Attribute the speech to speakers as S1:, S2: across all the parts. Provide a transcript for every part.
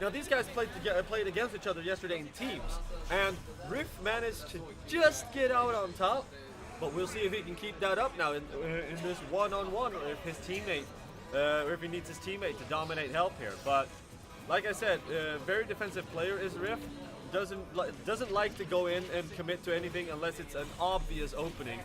S1: Now these guys played against each other yesterday in teams, and RiFF managed to just get out on top. But we'll see if he can keep that up now in this one-on-one, or if his teammate, or if he needs his teammate to dominate help here. But like I said, very defensive player is RiFF. Doesn't like to go in and commit to anything unless it's an obvious opening.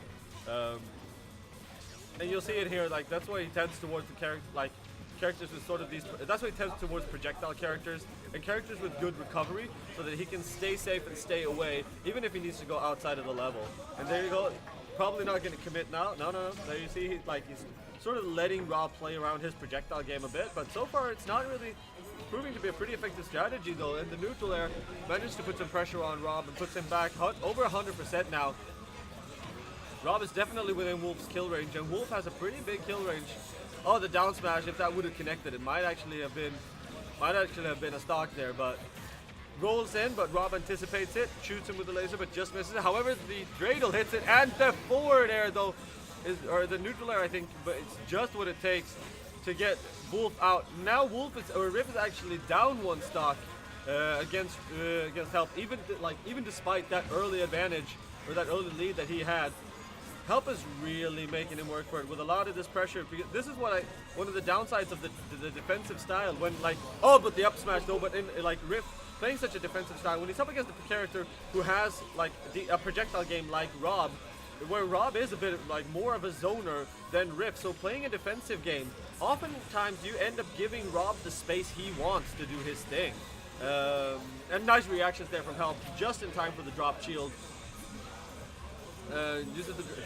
S1: And you'll see it here. Like that's why he tends towards the characters with sort of these. That's why he tends towards projectile characters and characters with good recovery, so that he can stay safe and stay away, even if he needs to go outside of the level. And there you go. Probably not going to commit now. No. There you see, he's sort of letting R.O.B play around his projectile game a bit, but so far it's not really proving to be a pretty effective strategy though. And the neutral air managed to put some pressure on R.O.B and puts him back over 100% now. R.O.B is definitely within Wolf's kill range, and Wolf has a pretty big kill range. Oh, the down smash, if that would have connected, it might actually have been a stock there, but rolls in, but R.O.B anticipates it, shoots him with the laser, but just misses it. However, the dreidel hits it, and the forward air though, or the neutral air, I think, but it's just what it takes to get Wolf out. Now RiFF is actually down one stock against Help, even despite that early advantage or that early lead that he had. Help is really making him work for it with a lot of this pressure. Because this is one of the downsides of the defensive style. When but the up smash though. But in RiFF playing such a defensive style, when he's up against a character who has a projectile game like R.O.B, where R.O.B is a bit more of a zoner than RiFF. So playing a defensive game, oftentimes you end up giving R.O.B the space he wants to do his thing. And nice reactions there from Help, just in time for the drop shield.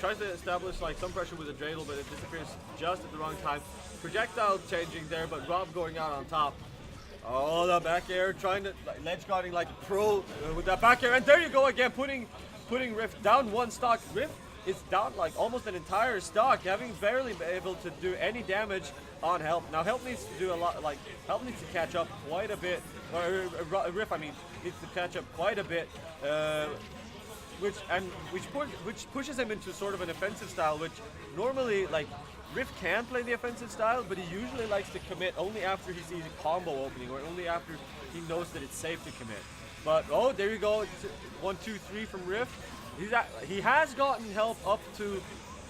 S1: Tries to establish some pressure with the dreidel, but it disappears just at the wrong time. Projectile changing there, but R.O.B going out on top. Oh, the back air, trying to ledge guarding like a pro with that back air, and there you go again, putting RiFF down one stock. RiFF is down almost an entire stock, having barely been able to do any damage on Help. Now Help needs to do a lot, Help needs to catch up quite a bit, or RiFF needs to catch up quite a bit. Which pushes him into sort of an offensive style, which normally RiFF can play the offensive style, but he usually likes to commit only after he sees a combo opening, or only after he knows that it's safe to commit. But oh, there you go, 1, 2, 3 from RiFF. He has gotten Help up to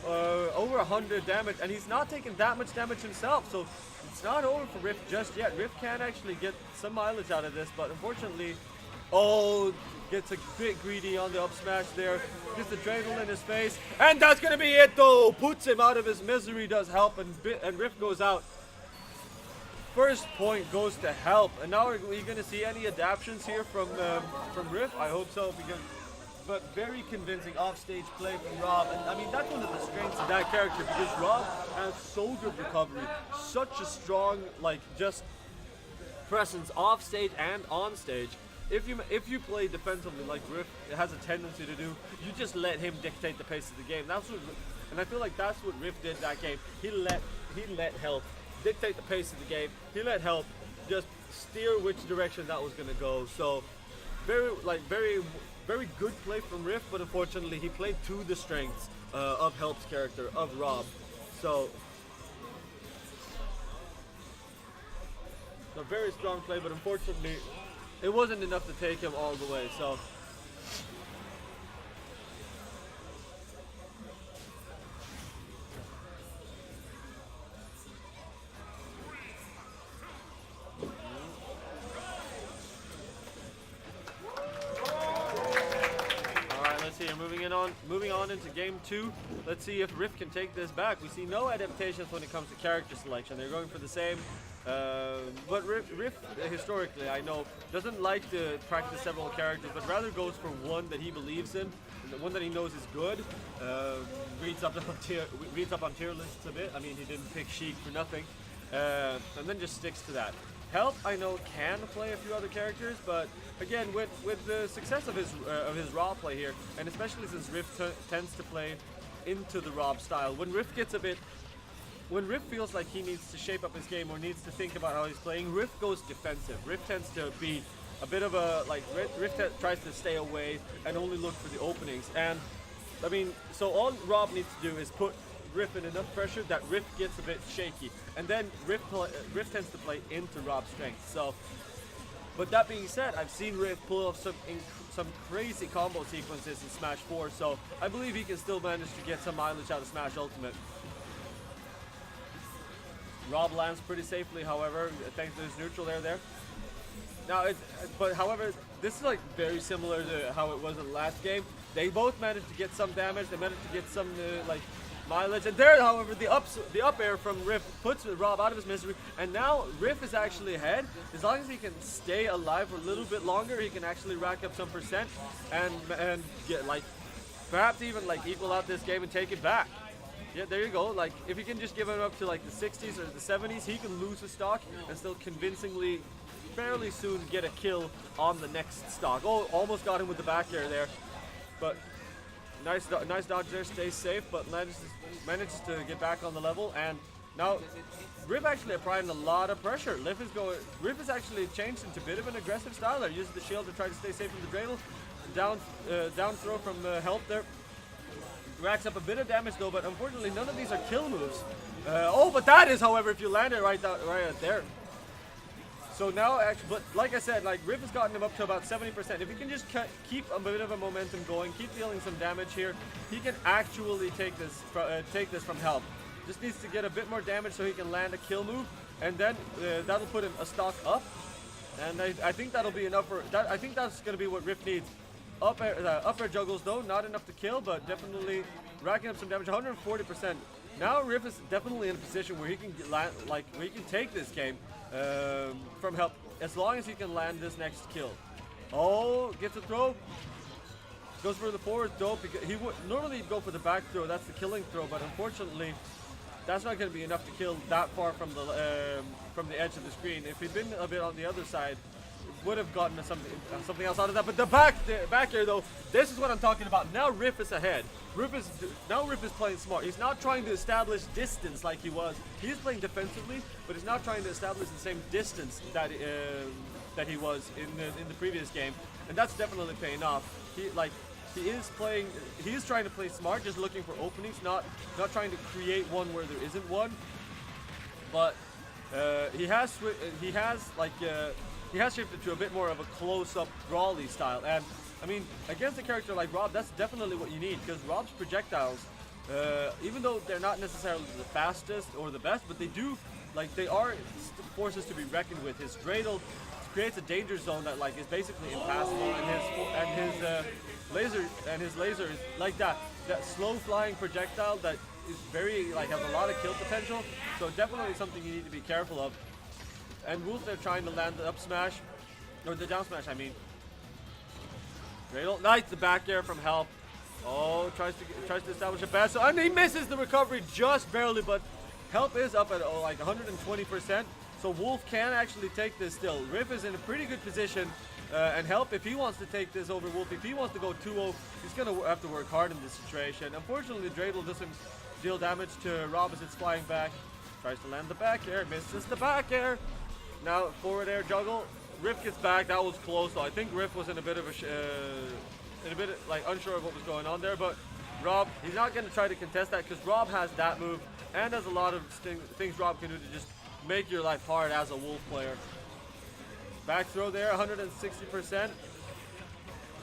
S1: over 100 damage, and he's not taking that much damage himself, so it's not over for RiFF just yet. RiFF can actually get some mileage out of this, but unfortunately, gets a bit greedy on the up smash there. Gets the dreidel in his face, and that's gonna be it though. Puts him out of his misery. Does Help, and RiFF goes out. First point goes to Help, and now are we gonna see any adaptations here from RiFF? I hope so, but very convincing offstage play from R.O.B. And that's one of the strengths of that character, because R.O.B has so good recovery, such a strong just presence off stage and on stage. If you play defensively like RiFF has a tendency to do, you just let him dictate the pace of the game. And I feel like that's what RiFF did that game. He let Help dictate the pace of the game. He let Help just steer which direction that was going to go. So very good play from RiFF, but unfortunately he played to the strengths of Help's character, of R.O.B. So very strong play, but unfortunately it wasn't enough to take him all the way. So moving on into game 2. Let's see if RiFF can take this back. We see no adaptations when it comes to character selection. They're going for the same. But RiFF, historically, I know, doesn't like to practice several characters, but rather goes for one that he believes in, and the one that he knows is good. Reads up on tier lists a bit. I mean, he didn't pick Sheik for nothing, and then just sticks to that. Help, I know, can play a few other characters, but again, with the success of his R.O.B play here, and especially since RiFF tends to play into the R.O.B style, when RiFF feels like he needs to shape up his game or needs to think about how he's playing, RiFF goes defensive. RiFF tends to be a bit of a, RiFF tries to stay away and only look for the openings. And, I mean, so all R.O.B needs to do is put RiFF in enough pressure that RiFF gets a bit shaky. And then RiFF tends to play into R.O.B's strength. So, But that being said, I've seen RiFF pull off some crazy combo sequences in Smash 4, so I believe he can still manage to get some mileage out of Smash Ultimate. R.O.B lands pretty safely, however, thanks to his neutral air there. Now, however, this is like very similar to how it was in the last game. They both managed to get some damage. They managed to get some like mileage, and there, however, the up air from RiFF puts R.O.B out of his misery, and now RiFF is actually ahead. As long as he can stay alive for a little bit longer, he can actually rack up some percent and get like perhaps even like equal out this game and take it back. Yeah, there you go. Like, if he can just give him up to like the 60s or the 70s, he can lose a stock and still convincingly, fairly soon get a kill on the next stock. Oh, almost got him with the back air there, but nice dodge there. Stays safe, but manages to get back on the level. And now RiFF actually applying a lot of pressure. RiFF is actually changed into a bit of an aggressive style there, using the shield to try to stay safe from the dreidel. Down throw from help there. Racks up a bit of damage though, but unfortunately none of these are kill moves. Oh, but that is, however, if you land it right out there. So now, actually, but like I said, like RiFF has gotten him up to about 70%. If he can just keep a bit of a momentum going, keep dealing some damage here, he can actually take this from help. Just needs to get a bit more damage so he can land a kill move, and then that'll put him a stock up. And I think that'll be enough for that. I think that's going to be what RiFF needs. Up air juggles though, not enough to kill, but definitely racking up some damage. 140%. Now RiFF is definitely in a position where he can land, where he can take this game from help, as long as he can land this next kill. Oh, gets a throw. Goes for the forward throw. He would normally go for the back throw. That's the killing throw, but unfortunately, that's not going to be enough to kill that far from the edge of the screen. If he'd been a bit on the other side, would have gotten something else out of that. But the back air though, this is what I'm talking about. Now RiFF is ahead. RiFF is playing smart. He's not trying to establish distance like he was. He's playing defensively, but he's not trying to establish the same distance that he was in the previous game, and that's definitely paying off. He is trying to play smart, just looking for openings, not trying to create one where there isn't one. But he has shifted to a bit more of a close-up brawly style, and I mean, against a character like R.O.B, that's definitely what you need, because R.O.B's projectiles, even though they're not necessarily the fastest or the best, but they are forces to be reckoned with. His dreidel creates a danger zone that is basically impassable, and his laser is like that slow flying projectile that is very has a lot of kill potential. So definitely something you need to be careful of. And Wolf, they're trying to land the up smash, or the down smash, I mean. Dreidel, nice, the back air from help. Oh, tries to establish a pass, and he misses the recovery just barely, but help is up at 120%, so Wolf can actually take this still. RiFF is in a pretty good position, and help, if he wants to take this over Wolf, if he wants to go 2-0, he's going to have to work hard in this situation. Unfortunately, Dreidel doesn't deal damage to R.O.B as it's flying back. Tries to land the back air, misses the back air. Now forward air juggle. RiFF gets back. That was close though. I think RiFF was in a bit of unsure of what was going on there. But R.O.B, he's not going to try to contest that, because R.O.B has that move and has a lot of things R.O.B can do to just make your life hard as a Wolf player. Back throw there, 160%.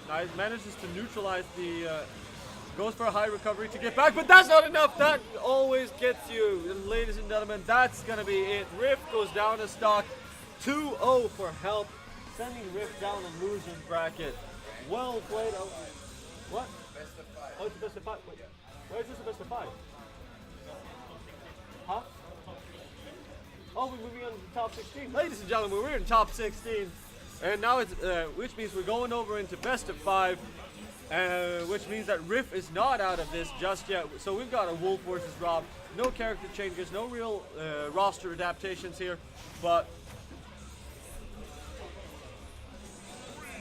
S1: Nice, manages to neutralize the. Goes for a high recovery to get back, but that's not enough. That always gets you. And ladies and gentlemen, that's going to be it. RiFF goes down a stock. 2-0 for help, sending RiFF down a loser's bracket. Well played. Oh, what?
S2: Best of 5.
S1: Oh, it's a best of 5. Wait, where is this a best of 5? Huh? Oh, we're moving on to the top 16. Ladies and gentlemen, we're in top 16. And now it's, which means we're going over into best of 5. Which means that RiFF is not out of this just yet. So we've got a Wolf versus R.O.B. No character changes, no real roster adaptations here. But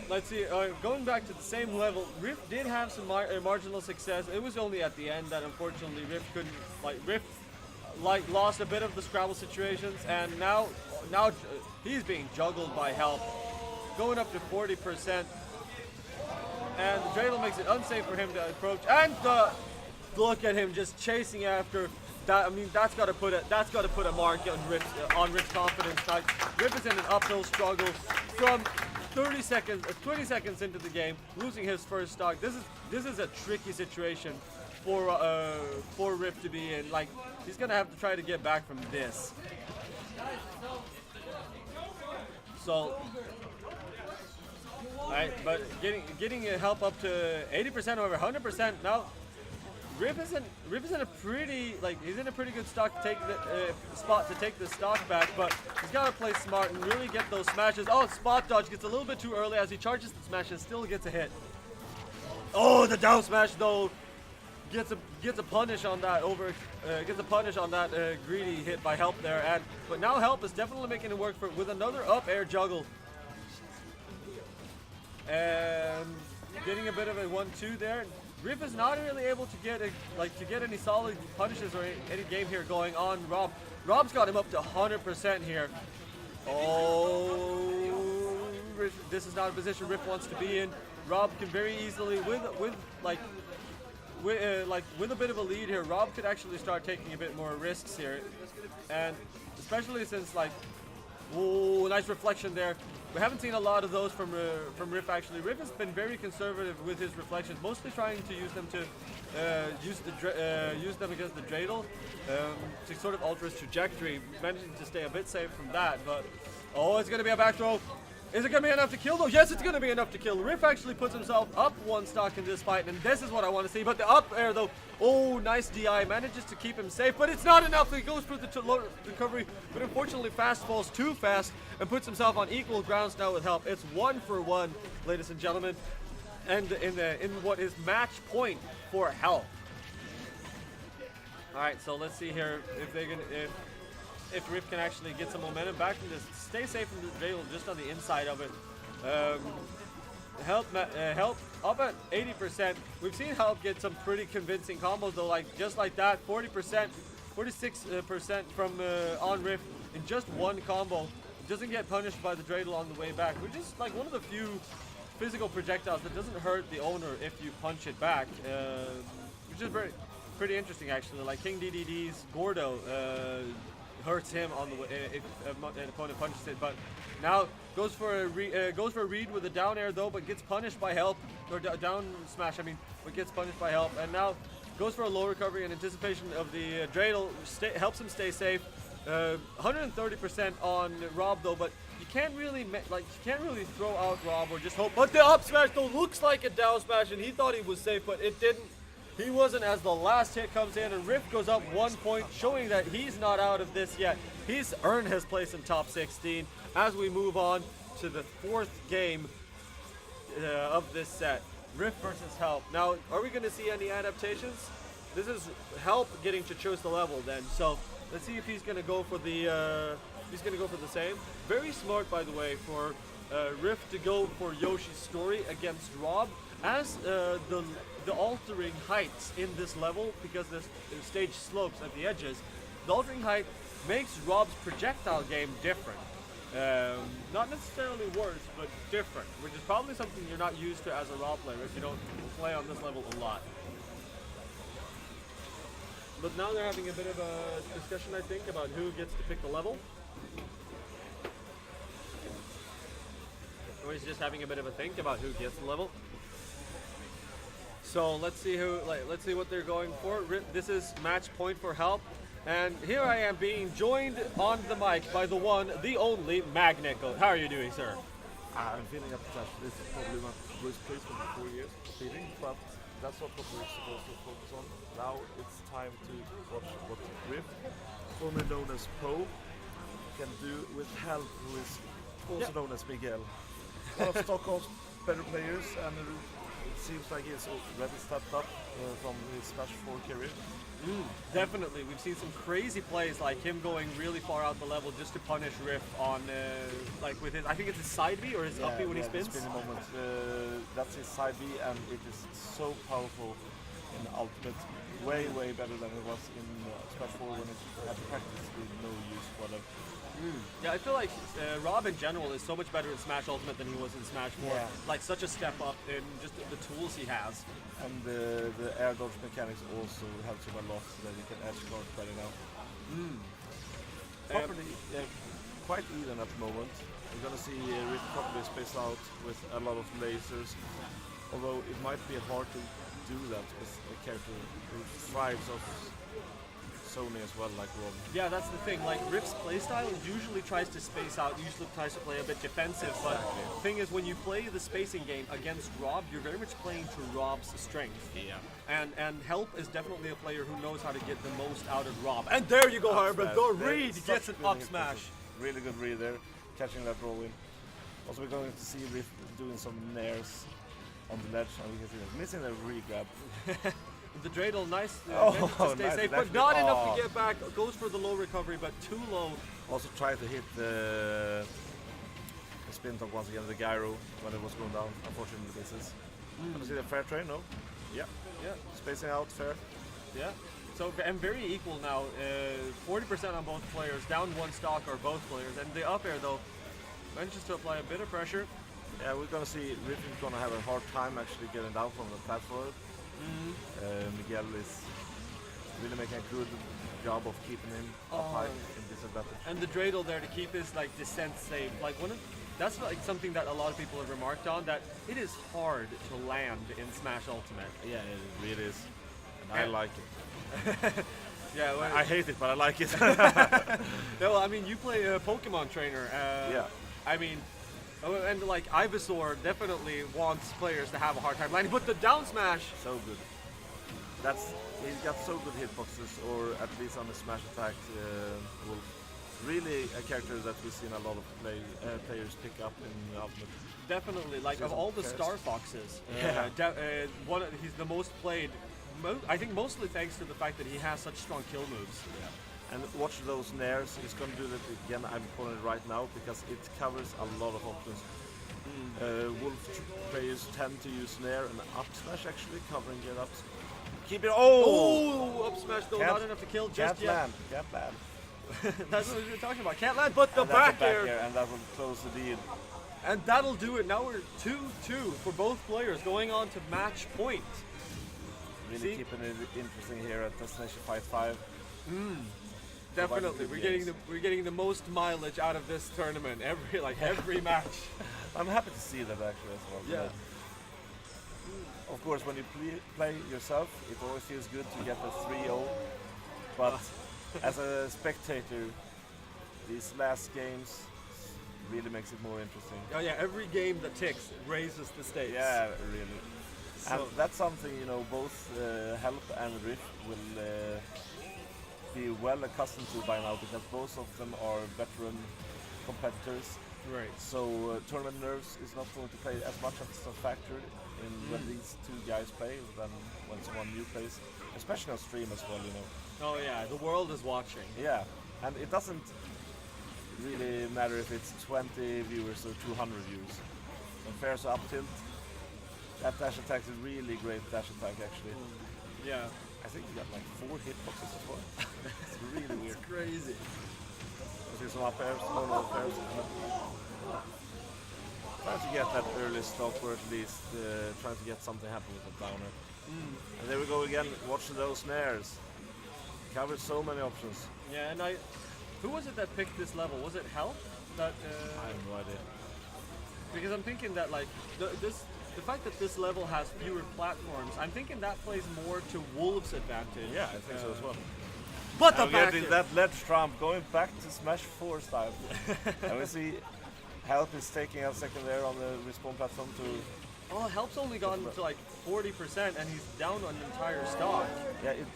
S1: let's see, going back to the same level, RiFF did have some marginal success. It was only at the end that unfortunately RiFF couldn't, RiFF lost a bit of the Scrabble situations, and now he's being juggled by help, going up to 40%. And the dreidel makes it unsafe for him to approach, and look at him just chasing after that. I mean, that's got to put a mark on RiFF's confidence. RiFF is in an uphill struggle from 30 seconds, 20 seconds into the game, losing his first stock. This is a tricky situation for RiFF to be in. Like, he's gonna have to try to get back from this. So, alright, but getting help up to 80% over 100% now. RiFF is in a pretty, like, he's in a pretty good stock to take the spot to take the stock back, but he's got to play smart and really get those smashes. Oh, spot dodge gets a little bit too early as he charges the smash and still gets a hit. Oh, the down smash though gets a punish on that greedy hit by Help there, but now Help is definitely making it work with another up air juggle. And getting a bit of a 1-2 there. RiFF is not really able to get any solid punishes or any game here going on. Rob's got him up to 100% here. Oh, this is not a position RiFF wants to be in. Rob can very easily, with a bit of a lead here, Rob could actually start taking a bit more risks here, and especially since oh, nice reflection there. We haven't seen a lot of those from RiFF actually. RiFF has been very conservative with his reflections, mostly trying to use them use them against the dreidel to sort of alter his trajectory, managing to stay a bit safe from that. But oh, it's going to be a back throw. Is it going to be enough to kill though? Yes, it's going to be enough to kill. RiFF actually puts himself up one stock in this fight, and this is what I want to see. But the up air though, oh, nice DI, manages to keep him safe, but it's not enough. He goes for the low recovery, but unfortunately fast falls too fast and puts himself on equal grounds now with Help. It's 1-for-1, ladies and gentlemen, and in what is match point for Help. All right, so let's see here if RiFF can actually get some momentum back from this. Stay safe from the dreidel just on the inside of it. Help up at 80%. We've seen Help get some pretty convincing combos though, like just like that, 40%, 46% from on RiFF in just one combo. Doesn't get punished by the dreidel on the way back, which is like one of the few physical projectiles that doesn't hurt the owner if you punch it back, which is pretty interesting actually. Like King DDD's Gordo hurts him on the way if an opponent punches it, but now goes for a read with a down air though, but gets punished by Help, or down smash. I mean, but gets punished by Help, and now goes for a low recovery in anticipation of the dreidel. Helps him stay safe. 130% on Rob though, but you can't really throw out Rob or just hope. But the up smash though looks like a down smash, and he thought he was safe, but it didn't. He wasn't, as the last hit comes in, and RiFF goes up 1 point, showing that he's not out of this yet. He's earned his place in top 16 as we move on to the fourth game of this set. RiFF versus Help. Now, are we going to see any adaptations? This is Help getting to choose the level then. So let's see if he's going to go for the same. Very smart, by the way, for RiFF to go for Yoshi's story against Rob, as the altering heights in this level, because the stage slopes at the edges. The altering height makes Rob's projectile game different. Not necessarily worse, but different, which is probably something you're not used to as a Rob player if you don't play on this level a lot. But now they're having a bit of a discussion, I think, about who gets to pick the level. Or he's just having a bit of a think about who gets the level. So let's see what they're going for. This is match point for Help, and here I am being joined on the mic by the one, the only Magneco. How are you doing, sir?
S2: I'm feeling upset. This is probably my worst placement in 4 years, feeling, but that's what we're supposed to focus on. Now it's time to watch what RiFF, formerly known as Poe, can do with Help, who is also known as Miguel. One of Stockholm's better players, and it seems like he's already stepped up from his Smash 4 career.
S1: Definitely, we've seen some crazy plays like him going really far out the level just to punish RiFF on like with his, I think it's his side B or his up B when he spins.
S2: The spinning moment. That's his side B, and it is so powerful in Ultimate. Way better than it was in Smash 4 when it had to practice with no use whatever.
S1: Yeah, I feel like Rob in general is so much better in Smash Ultimate than he was in Smash 4. Yeah. Like such a step up in just the tools he has.
S2: And the air dodge mechanics also helps him a lot, so that he can edge guard better now. Properly, quite even at the moment. We're gonna see Rift probably space out with a lot of lasers, although it might be hard to do that with a character who thrives off Sony as well, like R.O.B.
S1: Yeah, that's the thing. Like Rift's playstyle usually tries to space out, usually tries to play a bit defensive. But the thing is, when you play the spacing game against R.O.B, you're very much playing to R.O.B's strength.
S2: Yeah.
S1: And Help is definitely a player who knows how to get the most out of R.O.B. And there you go, Herbert. The read gets an up smash.
S2: Really good read there, catching that roll in. Also, we're going to see Rift doing some nairs on the ledge, and we can see them missing the re-grab.
S1: The dreidel, nice to stay
S2: nice,
S1: safe, but not enough to get back. Goes for the low recovery, but too low.
S2: Also tried to hit the spin top once again, the gyro, when it was going down. Unfortunately, misses. Can you see the fair trade? No? Yeah.
S1: Yeah.
S2: Spacing out, fair.
S1: Yeah. So, and very equal now. 40% on both players, down one stock are both players. And the up air, though, manages to apply a bit of pressure.
S2: Yeah, we're going to see Riff is going to have a hard time actually getting down from the platform. Miguel is really making a good job of keeping him up high in disadvantage.
S1: And the dreidel there to keep his like descent safe. Like that's like something that a lot of people have remarked on, that it is hard to land in Smash Ultimate.
S2: Yeah, it really is. And I like it.
S1: Yeah, well,
S2: I hate it, but I like it.
S1: no, I mean, you play a Pokemon trainer.
S2: Yeah.
S1: I mean, and like Ivysaur definitely wants players to have a hard time landing, but the down smash.
S2: So good. He's got so good hitboxes, or at least on the smash attack. Wolf. Really a character that we've seen a lot of players pick up in Ultimate.
S1: Definitely, like of all the Star Foxes, he's the most played. I think mostly thanks to the fact that he has such strong kill moves.
S2: Yeah. And watch those nairs. He's going to do that again. I'm calling it right now because it covers a lot of options. Wolf players tend to use nair and up smash actually, covering get ups. Keep it. Oh!
S1: Up smash though, not enough to kill just yet.
S2: Can't land.
S1: That's what we were talking about. Can't land, but the
S2: and
S1: back
S2: air.
S1: air.
S2: And that will close the lead.
S1: And that'll do it. Now we're 2-2 for both players, going on to match point.
S2: Really keeping it interesting here at Destination 5-5.
S1: Definitely, we're getting the most mileage out of this tournament every match.
S2: I'm happy to see that actually as well.
S1: Yeah.
S2: Of course, when you play yourself, it always feels good to get a 3-0. But as a spectator, these last games really makes it more interesting.
S1: Oh yeah, every game that ticks raises the stakes.
S2: Yeah, really.
S1: So
S2: and that's something both Help and Riff will be well accustomed to by now, because both of them are veteran competitors.
S1: Right.
S2: So tournament nerves is not going to play as much of a factor in when these two guys play than when someone new plays, especially on stream as well.
S1: Oh yeah, the world is watching.
S2: Yeah, and it doesn't really matter if it's 20 viewers or 200 viewers. When Fair's up tilt, that dash attack is really great dash attack actually.
S1: Yeah.
S2: I think he got like 4 hitboxes as well. It's really weird.
S1: It's crazy.
S2: See some up airs, no up airs. Trying to get that early stock, or at least trying to get something happen with the downer. And there we go again, watch those nairs. Covered so many options.
S1: Yeah, and who was it that picked this level? Was it Help?
S2: I have no idea.
S1: Because I'm thinking that like the fact that this level has fewer platforms, I'm thinking that plays more to Wolf's advantage.
S2: Yeah, I think so as well.
S1: But the
S2: we're
S1: back
S2: getting that ledge trump going back to Smash 4 style. And we see Help is taking a second there on the respawn platform to...
S1: Oh, Help's only gotten to like 40% and he's down on the entire stock.
S2: Yeah, it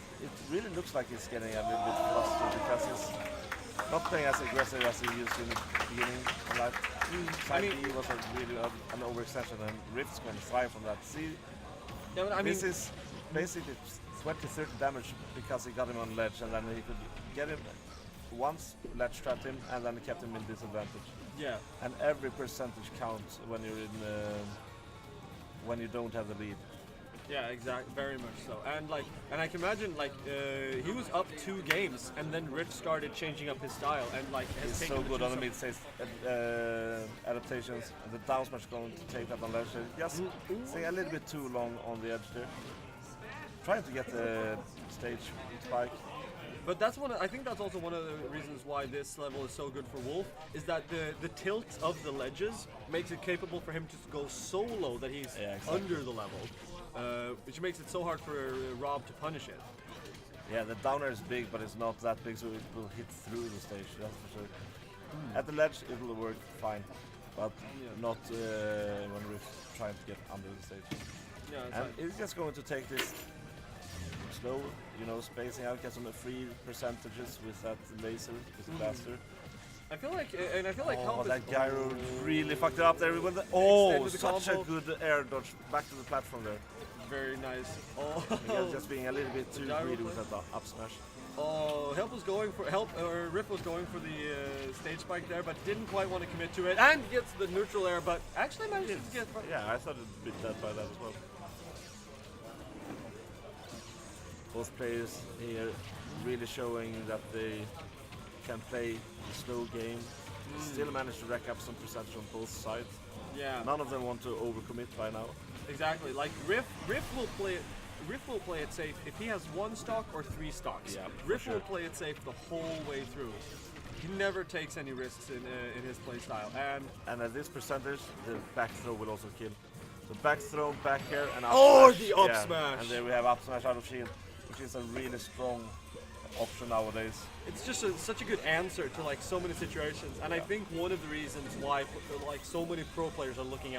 S2: really looks like he's getting a little bit flustered because he's not playing as aggressive as he used in the beginning of that. Side B was really an overextension, and Rift's going to thrive from that. See, this is basically 20-30 damage because he got him on ledge, and then he could get him once, ledge trapped him, and then kept him in disadvantage.
S1: Yeah.
S2: And every percentage counts when you're in when you don't have the lead.
S1: Yeah, exactly. Very much so. And I can imagine he was up 2 games, and then Rich started changing up his style, and
S2: he's so good on the mid stage adaptations. And the down smash going to take that on ledge. Just staying a little bit too long on the edge there. Trying to get the stage spike.
S1: But I think that's also one of the reasons why this level is so good for Wolf, is that the tilt of the ledges makes it capable for him to go so low that he's under the level, which makes it so hard for R.O.B to punish it.
S2: Yeah, the downer is big, but it's not that big, so it will hit through the stage, that's for sure. At the ledge, it will work fine, but not when we're trying to get under the stage.
S1: Yeah,
S2: and it's just going to take this slow, spacing out, get some free percentages with that laser, with the blaster.
S1: I feel like
S2: oh, that gyro really fucked it up there. Such a good air dodge back to the platform there.
S1: Very nice. Oh,
S2: just being a little bit too greedy with that up smash.
S1: Oh, RiFF was going for the stage spike there, but didn't quite want to commit to it, and gets the neutral air, but actually manages to get.
S2: Yeah, I thought it bit dead by that as well. Both players here really showing that they can play a slow game, still manage to rack up some percentage on both sides.
S1: Yeah.
S2: None of them want to overcommit by now.
S1: Exactly. Like RiFF will play it safe if he has 1 stock or 3 stocks.
S2: Yeah,
S1: RiFF will play it safe the whole way through. He never takes any risks in his playstyle.
S2: And at this percentage, the back throw will also kill. So back throw, back air, and up smash.
S1: The up smash!
S2: And then we have up smash out of shield, which is a really strong option nowadays.
S1: It's just such a good answer to like so many situations, and I think one of the reasons why like so many pro players are looking at